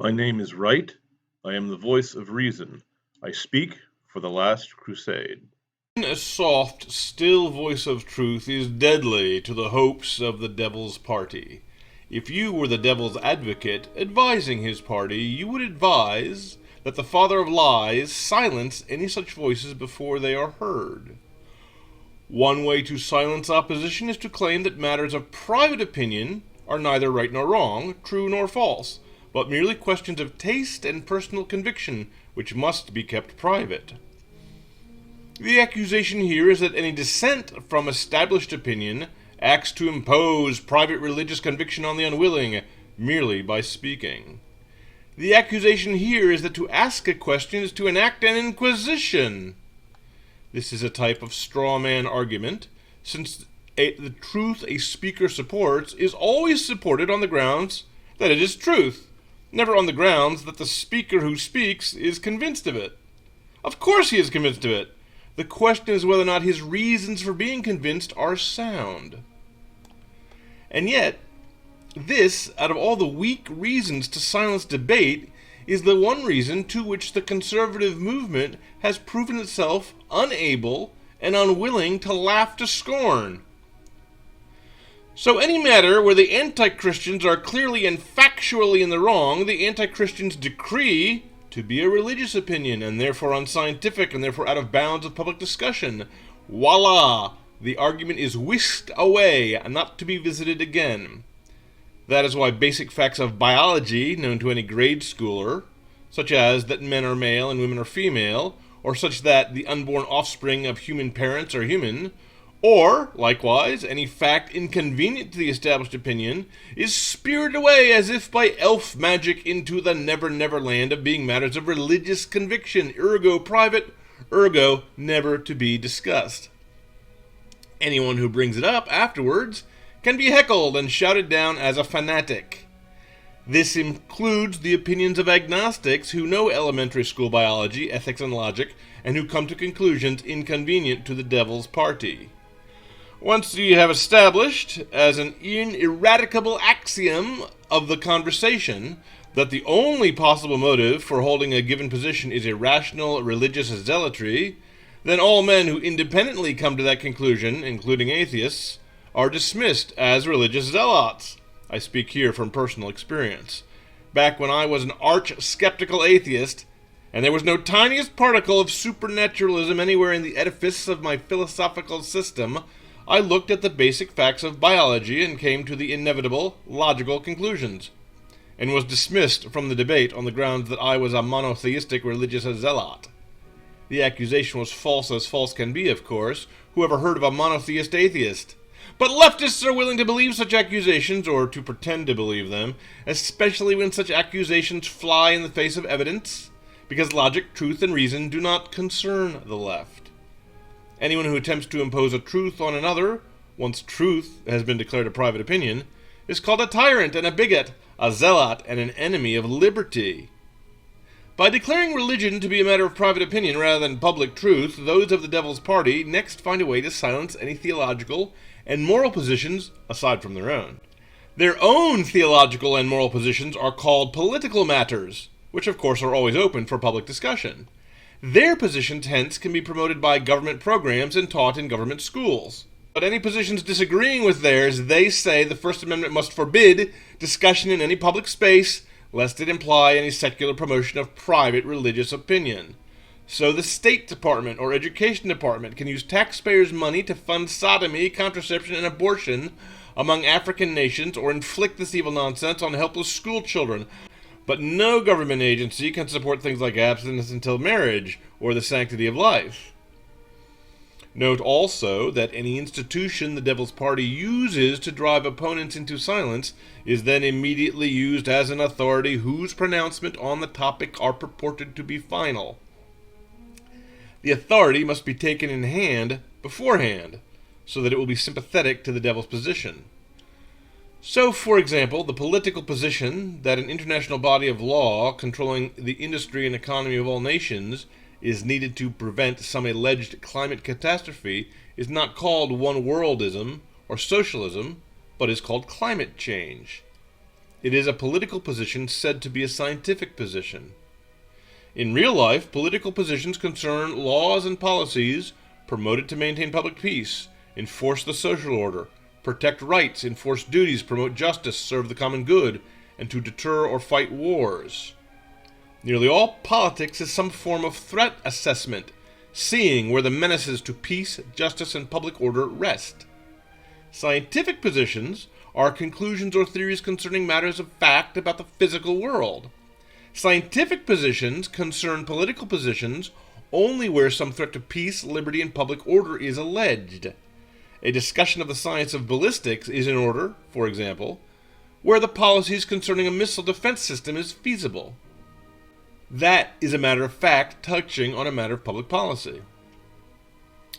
My name is Right. I am the voice of reason. I speak for the Last Crusade. A soft, still voice of truth is deadly to the hopes of the devil's party. If you were the devil's advocate advising his party, you would advise that the father of lies silence any such voices before they are heard. One way to silence opposition is to claim that matters of private opinion are neither right nor wrong, true nor false, but merely questions of taste and personal conviction which must be kept private. The accusation here is that any dissent from established opinion acts to impose private religious conviction on the unwilling merely by speaking. The accusation here is that to ask a question is to enact an inquisition. This is a type of straw man argument, since the truth a speaker supports is always supported on the grounds that it is truth, never on the grounds that the speaker who speaks is convinced of it. Of course he is convinced of it. The question is whether or not his reasons for being convinced are sound. And yet, this, out of all the weak reasons to silence debate, is the one reason to which the conservative movement has proven itself unable and unwilling to laugh to scorn. So any matter where the anti-Christians are clearly and factually in the wrong, the anti-Christians decree to be a religious opinion, and therefore unscientific, and therefore out of bounds of public discussion. Voila! The argument is whisked away, not to be visited again. That is why basic facts of biology, known to any grade schooler, such as that men are male and women are female, or such that the unborn offspring of human parents are human, or, likewise, any fact inconvenient to the established opinion, is spirited away as if by elf magic into the never-never land of being matters of religious conviction, ergo private, ergo never to be discussed. Anyone who brings it up afterwards can be heckled and shouted down as a fanatic. This includes the opinions of agnostics who know elementary school biology, ethics, and logic, and who come to conclusions inconvenient to the devil's party. Once you have established, as an ineradicable axiom of the conversation, that the only possible motive for holding a given position is irrational religious zealotry, then all men who independently come to that conclusion, including atheists, are dismissed as religious zealots. I speak here from personal experience. Back when I was an arch-skeptical atheist, and there was no tiniest particle of supernaturalism anywhere in the edifice of my philosophical system, I looked at the basic facts of biology and came to the inevitable, logical conclusions, and was dismissed from the debate on the grounds that I was a monotheistic religious zealot. The accusation was false as false can be, of course. Who ever heard of a monotheist atheist? But leftists are willing to believe such accusations, or to pretend to believe them, especially when such accusations fly in the face of evidence, because logic, truth, and reason do not concern the left. Anyone who attempts to impose a truth on another, once truth has been declared a private opinion, is called a tyrant and a bigot, a zealot and an enemy of liberty. By declaring religion to be a matter of private opinion rather than public truth, those of the devil's party next find a way to silence any theological and moral positions aside from their own. Their own theological and moral positions are called political matters, which of course are always open for public discussion. Their positions, hence, can be promoted by government programs and taught in government schools. But any positions disagreeing with theirs, they say the First Amendment must forbid discussion in any public space, lest it imply any secular promotion of private religious opinion. So the State Department or Education Department can use taxpayers' money to fund sodomy, contraception, and abortion among African nations, or inflict this evil nonsense on helpless school children. But no government agency can support things like abstinence until marriage, or the sanctity of life. Note also that any institution the devil's party uses to drive opponents into silence is then immediately used as an authority whose pronouncement on the topic are purported to be final. The authority must be taken in hand beforehand, so that it will be sympathetic to the devil's position. So, for example, the political position that an international body of law controlling the industry and economy of all nations is needed to prevent some alleged climate catastrophe is not called one-worldism or socialism, but is called climate change. it is a political position said to be a scientific position. In real life, political positions concern laws and policies promoted to maintain public peace, enforce the social order, protect rights, enforce duties, promote justice, serve the common good, and to deter or fight wars. Nearly all politics is some form of threat assessment, seeing where the menaces to peace, justice, and public order rest. Scientific positions are conclusions or theories concerning matters of fact about the physical world. Scientific positions concern political positions only where some threat to peace, liberty, and public order is alleged. A discussion of the science of ballistics is in order, for example, where the policies concerning a missile defense system is feasible. That is a matter of fact touching on a matter of public policy.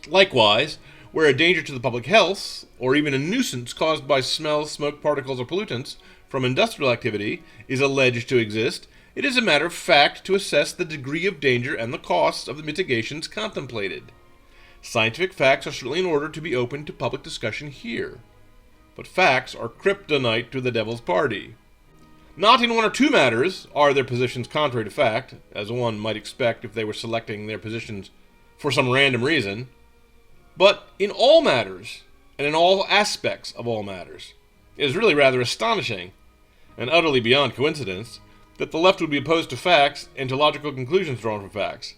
Likewise, where a danger to the public health, or even a nuisance caused by smell, smoke, particles, or pollutants from industrial activity is alleged to exist, it is a matter of fact to assess the degree of danger and the costs of the mitigations contemplated. Scientific facts are certainly in order to be open to public discussion here. But facts are kryptonite to the devil's party. Not in one or two matters are their positions contrary to fact, as one might expect if they were selecting their positions for some random reason, but in all matters, and in all aspects of all matters. It is really rather astonishing, and utterly beyond coincidence, that the left would be opposed to facts and to logical conclusions drawn from facts.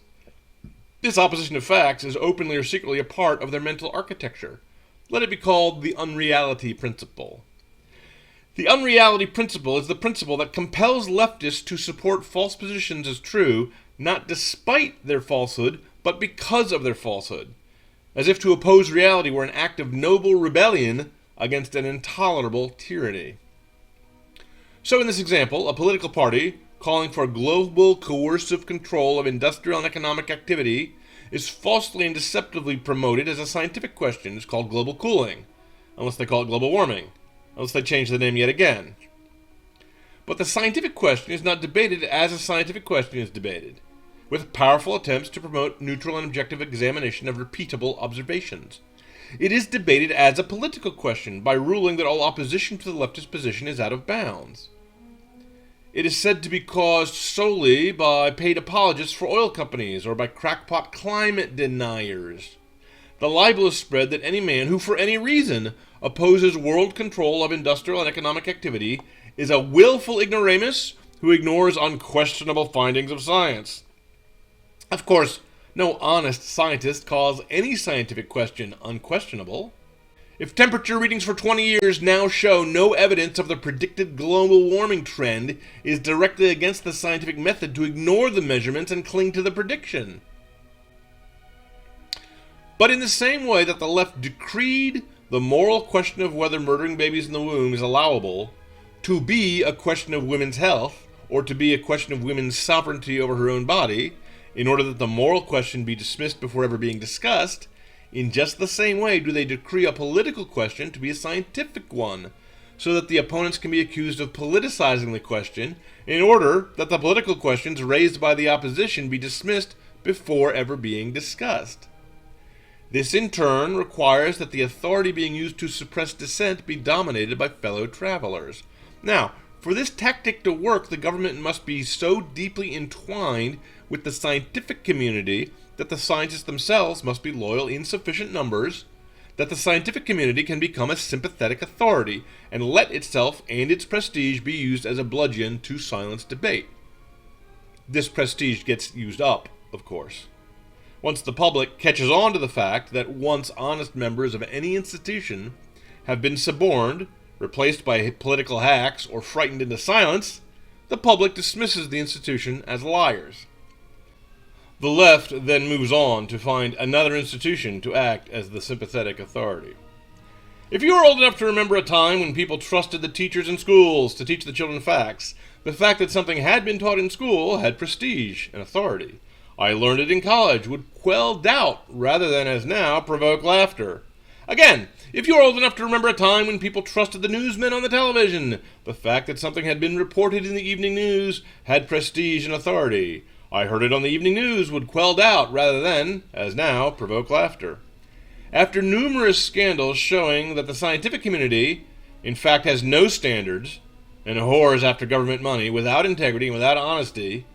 This opposition of facts is openly or secretly a part of their mental architecture. Let it be called the Unreality Principle. The Unreality Principle is the principle that compels leftists to support false positions as true, not despite their falsehood, but because of their falsehood, as if to oppose reality were an act of noble rebellion against an intolerable tyranny. So in this example, a political party calling for global coercive control of industrial and economic activity is falsely and deceptively promoted as a scientific question. It's called global cooling, unless they call it global warming, unless they change the name yet again. But the scientific question is not debated as a scientific question is debated, with powerful attempts to promote neutral and objective examination of repeatable observations. It is debated as a political question by ruling that all opposition to the leftist position is out of bounds. It is said to be caused solely by paid apologists for oil companies or by crackpot climate deniers. The libel is spread that any man who, for any reason, opposes world control of industrial and economic activity is a willful ignoramus who ignores unquestionable findings of science. Of course, no honest scientist calls any scientific question unquestionable. If temperature readings for 20 years now show no evidence of the predicted global warming trend, it is directly against the scientific method to ignore the measurements and cling to the prediction. But in the same way that the left decreed the moral question of whether murdering babies in the womb is allowable to be a question of women's health, or to be a question of women's sovereignty over her own body, in order that the moral question be dismissed before ever being discussed, in just the same way do they decree a political question to be a scientific one, so that the opponents can be accused of politicizing the question, in order that the political questions raised by the opposition be dismissed before ever being discussed. This in turn requires that the authority being used to suppress dissent be dominated by fellow travelers. Now, for this tactic to work, the government must be so deeply entwined with the scientific community that the scientists themselves must be loyal in sufficient numbers, that the scientific community can become a sympathetic authority and let itself and its prestige be used as a bludgeon to silence debate. This prestige gets used up, of course. Once the public catches on to the fact that once honest members of any institution have been suborned, replaced by political hacks, or frightened into silence, the public dismisses the institution as liars. The left then moves on to find another institution to act as the sympathetic authority. If you are old enough to remember a time when people trusted the teachers in schools to teach the children facts, the fact that something had been taught in school had prestige and authority. I learned it in college would quell doubt rather than, as now, provoke laughter. Again, if you are old enough to remember a time when people trusted the newsmen on the television, the fact that something had been reported in the evening news had prestige and authority. I heard it on the evening news would quell doubt rather than, as now, provoke laughter. After numerous scandals showing that the scientific community, in fact, has no standards, and whores after government money without integrity and without honesty,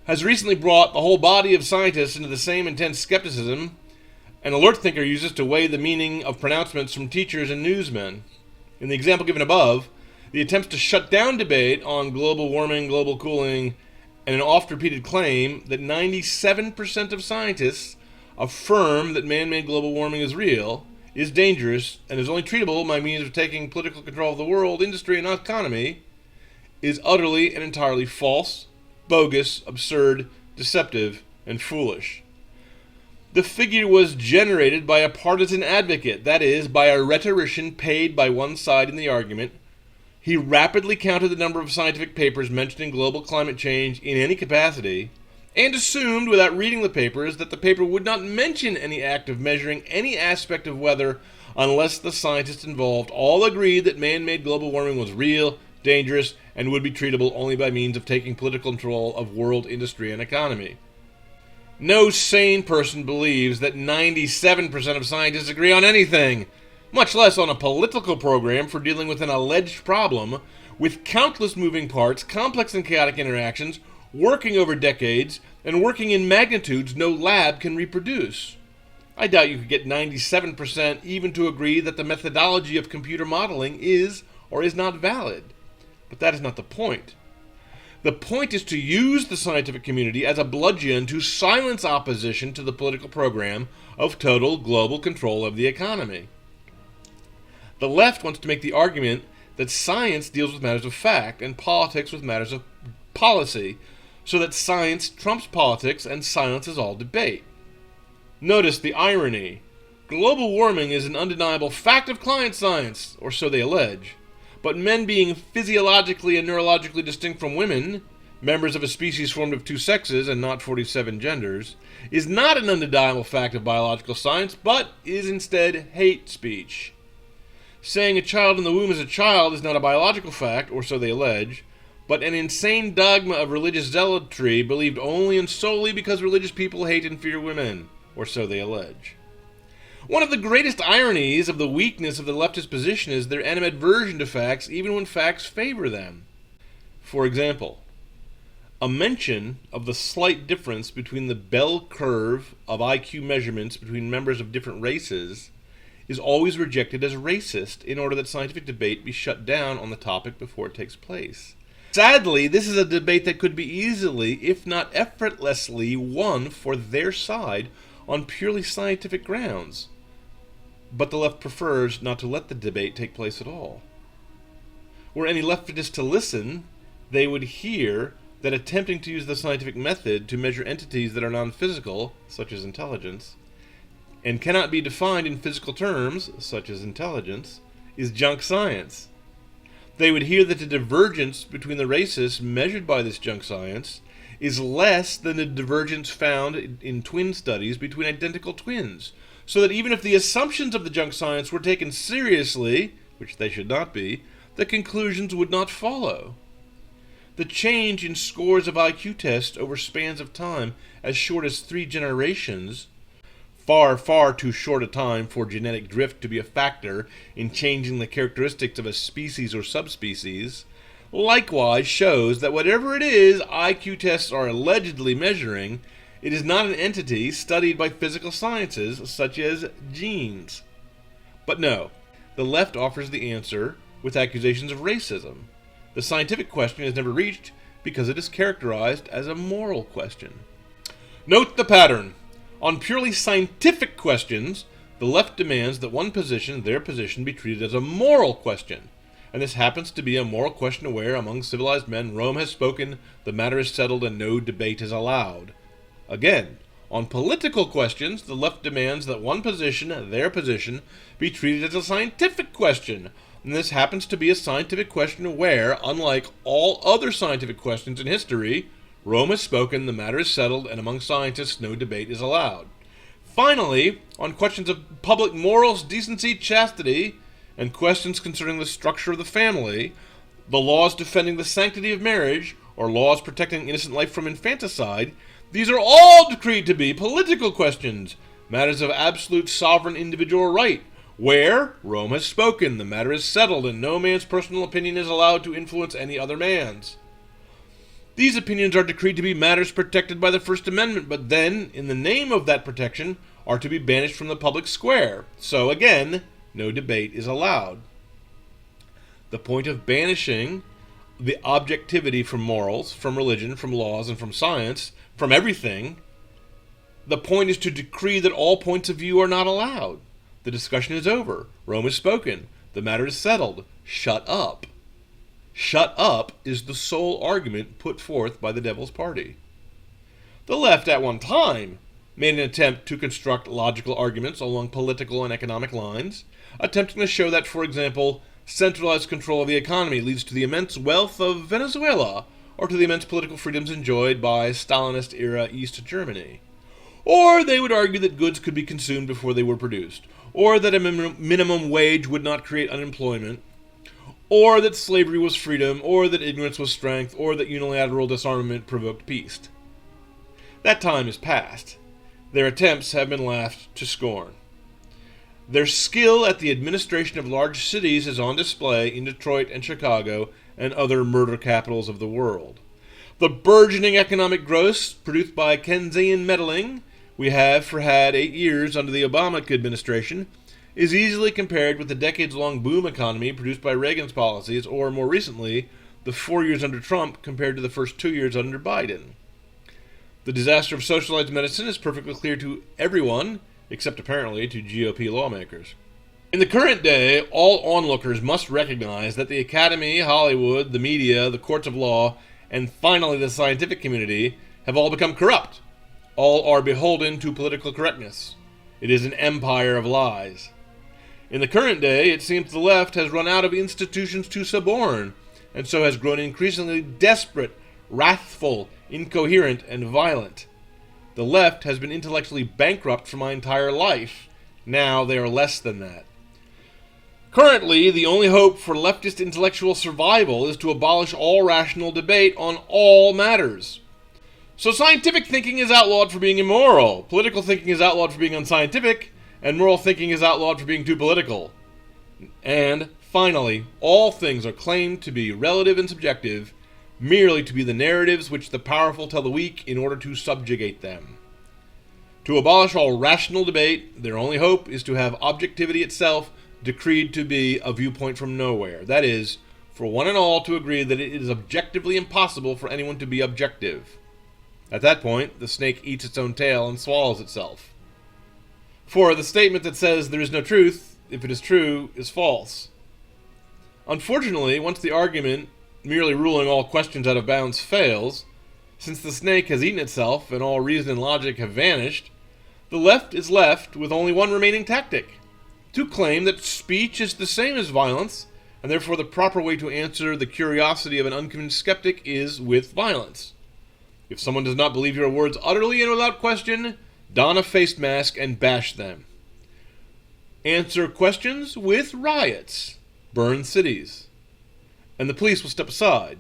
has recently brought the whole body of scientists into the same intense skepticism an alert thinker uses to weigh the meaning of pronouncements from teachers and newsmen. In the example given above, the attempts to shut down debate on global warming, global cooling, and an oft-repeated claim that 97% of scientists affirm that man-made global warming is real, is dangerous, and is only treatable by means of taking political control of the world, industry, and economy, is utterly and entirely false, bogus, absurd, deceptive, and foolish. The figure was generated by a partisan advocate, that is, by a rhetorician paid by one side in the argument. He rapidly counted the number of scientific papers mentioning global climate change in any capacity, and assumed, without reading the papers, that the paper would not mention any act of measuring any aspect of weather unless the scientists involved all agreed that man-made global warming was real, dangerous, and would be treatable only by means of taking political control of world industry and economy. No sane person believes that 97% of scientists agree on anything, much less on a political program for dealing with an alleged problem with countless moving parts, complex and chaotic interactions, working over decades, and working in magnitudes no lab can reproduce. I doubt you could get 97% even to agree that the methodology of computer modeling is or is not valid. But that is not the point. The point is to use the scientific community as a bludgeon to silence opposition to the political program of total global control of the economy. The left wants to make the argument that science deals with matters of fact and politics with matters of policy, so that science trumps politics and silences all debate. Notice the irony. Global warming is an undeniable fact of climate science, or so they allege. But men being physiologically and neurologically distinct from women, members of a species formed of two sexes and not 47 genders, is not an undeniable fact of biological science, but is instead hate speech. Saying a child in the womb is a child is not a biological fact, or so they allege, but an insane dogma of religious zealotry believed only and solely because religious people hate and fear women, or so they allege. One of the greatest ironies of the weakness of the leftist position is their animadversion to facts even when facts favor them. For example, a mention of the slight difference between the bell curve of IQ measurements between members of different races is always rejected as racist in order that scientific debate be shut down on the topic before it takes place. Sadly, this is a debate that could be easily, if not effortlessly, won for their side on purely scientific grounds. But the left prefers not to let the debate take place at all. Were any leftists to listen, they would hear that attempting to use the scientific method to measure entities that are non-physical, such as intelligence, and cannot be defined in physical terms, such as intelligence, is junk science. They would hear that the divergence between the races measured by this junk science is less than the divergence found in twin studies between identical twins, so that even if the assumptions of the junk science were taken seriously, which they should not be, the conclusions would not follow. The change in scores of IQ tests over spans of time as short as 3 generations, far, far too short a time for genetic drift to be a factor in changing the characteristics of a species or subspecies, likewise shows that whatever it is IQ tests are allegedly measuring, it is not an entity studied by physical sciences such as genes. But no, the left offers the answer with accusations of racism. The scientific question is never reached because it is characterized as a moral question. Note the pattern. On purely scientific questions, the left demands that one position, their position, be treated as a moral question. And this happens to be a moral question where, among civilized men, Rome has spoken, the matter is settled, and no debate is allowed. Again, on political questions, the left demands that one position, their position, be treated as a scientific question. And this happens to be a scientific question where, unlike all other scientific questions in history, Rome has spoken, the matter is settled, and among scientists no debate is allowed. Finally, on questions of public morals, decency, chastity, and questions concerning the structure of the family, the laws defending the sanctity of marriage, or laws protecting innocent life from infanticide, these are all decreed to be political questions, matters of absolute sovereign individual right, Where? Rome has spoken, the matter is settled, and no man's personal opinion is allowed to influence any other man's. These opinions are decreed to be matters protected by the First Amendment, but then, in the name of that protection, are to be banished from the public square. So again, no debate is allowed. The point of banishing the objectivity from morals, from religion, from laws, and from science, from everything, the point is to decree that all points of view are not allowed. The discussion is over. Rome has spoken. The matter is settled. Shut up. Shut up is the sole argument put forth by the devil's party. The left at one time made an attempt to construct logical arguments along political and economic lines, attempting to show that, for example, centralized control of the economy leads to the immense wealth of Venezuela, or to the immense political freedoms enjoyed by Stalinist-era East Germany. Or they would argue that goods could be consumed before they were produced, or that a minimum wage would not create unemployment, or that slavery was freedom, or that ignorance was strength, or that unilateral disarmament provoked peace. That time is past. Their attempts have been laughed to scorn. Their skill at the administration of large cities is on display in Detroit and Chicago and other murder capitals of the world. The burgeoning economic growth produced by Keynesian meddling we have had 8 years under the Obama administration is easily compared with the decades-long boom economy produced by Reagan's policies, or more recently, the 4 years under Trump compared to the first 2 years under Biden. The disaster of socialized medicine is perfectly clear to everyone, except apparently to GOP lawmakers. In the current day, all onlookers must recognize that the academy, Hollywood, the media, the courts of law, and finally the scientific community have all become corrupt. All are beholden to political correctness. It is an empire of lies. In the current day, it seems the left has run out of institutions to suborn, and so has grown increasingly desperate, wrathful, incoherent, and violent. The left has been intellectually bankrupt for my entire life. Now they are less than that. Currently, the only hope for leftist intellectual survival is to abolish all rational debate on all matters. So scientific thinking is outlawed for being immoral, political thinking is outlawed for being unscientific, and moral thinking is outlawed for being too political. And, finally, all things are claimed to be relative and subjective, merely to be the narratives which the powerful tell the weak in order to subjugate them. To abolish all rational debate, their only hope is to have objectivity itself decreed to be a viewpoint from nowhere. That is, for one and all to agree that it is objectively impossible for anyone to be objective. At that point, the snake eats its own tail and swallows itself. For the statement that says there is no truth, if it is true, is false. Unfortunately, once the argument, merely ruling all questions out of bounds, fails, since the snake has eaten itself and all reason and logic have vanished, the left is left with only one remaining tactic: to claim that speech is the same as violence, and therefore the proper way to answer the curiosity of an unconvinced skeptic is with violence. If someone does not believe your words utterly and without question, don a face mask and bash them. Answer questions with riots. Burn cities. And the police will step aside,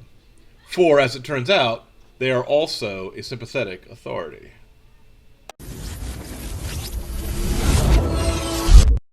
for, as it turns out, they are also a sympathetic authority.